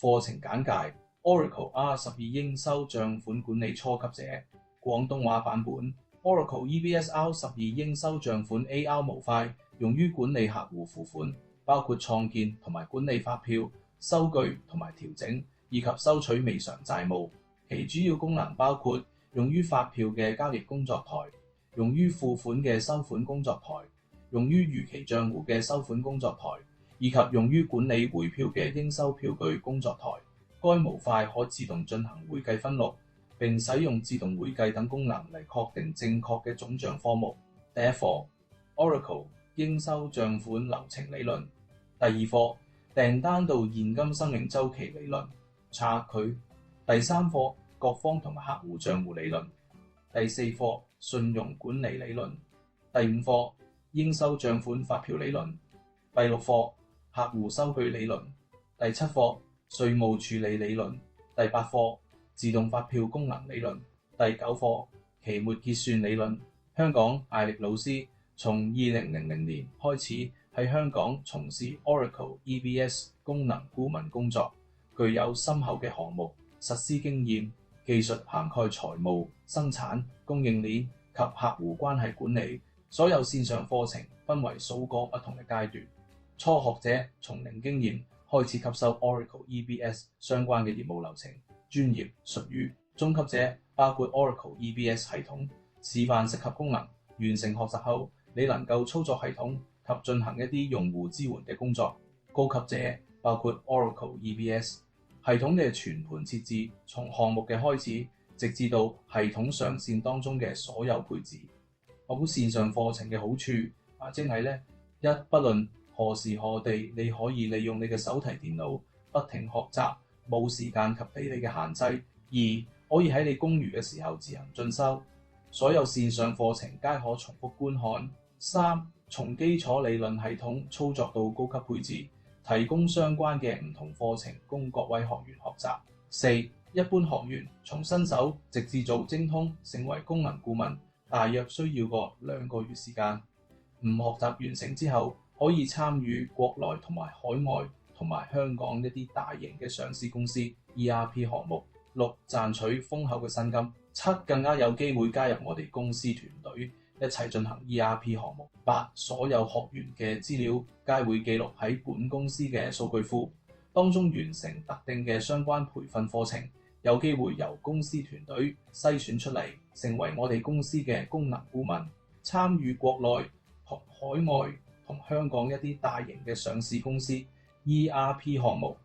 課程簡介 Oracle R12 應收帳款管理初級者廣東話版本 Oracle EBS R12 應收帳款 AR 模塊，用於管理客戶付款，包括創建同埋管理發票、收據同埋調整，以及收取未償債務。其主要功能包括用於發票嘅交易工作台，用於付款嘅收款工作台，用於逾期帳戶嘅收款工作台，以及用於管理匯票嘅應收票據工作台。該模塊可自動進行會計分錄，並使用自動會計等功能嚟確定正確嘅總帳科目。第一課 Oracle 應收帳款流程理論。第二課訂單到現金生命週期理論差距。第三課各方同埋客戶帳戶理論。第四課信用管理理論。第五課應收帳款發票理論。第六課客戶收據理論。第七課稅務處理理論。第八課自動發票功能理論。第九課期末結算理論。香港艾力老師從2000年開始喺香港從事 Oracle EBS 功能顧問工作，具有深厚嘅項目實施經驗，技術涵蓋財務、生產、供應鏈及客戶關係管理。所有線上課程分為數個不同嘅階段。初學者從零經驗開始吸收 Oracle EBS 相關嘅業務流程、專業術語。中級者包括 Oracle EBS 系統示範適合功能，完成學習後，你能夠操作系統及進行一啲用戶支援嘅工作。高級者包括 Oracle EBS 系統嘅全盤設置，從項目嘅開始，直至到系統上線當中嘅所有配置。學好線上課程嘅好處即係咧，一不論何時何地，你可以利用你嘅手提電腦不停學習，冇時間及地理嘅限制；二可以喺你公餘嘅時候自行進修，所有線上課程皆可重複觀看；三從基礎理論系統操作到高級配置，提供相關嘅唔同課程供各位學員學習；四一般學員從新手直至做精通成為功能顧問，大約需要個2個月時間。學習完成之後，可以參與國內同埋海外同埋香港一啲大型嘅上市公司 ERP 項目。六賺取豐厚嘅薪金。七更加有機會加入我哋公司團隊，一齊進行 ERP 項目。八所有學員嘅資料皆會記錄喺本公司嘅數據庫，當中完成特定嘅相關培訓課程，有機會由公司團隊篩選出嚟，成為我哋公司嘅功能顧問，參與國內同海外同香港一啲大型嘅上市公司 ERP 項目。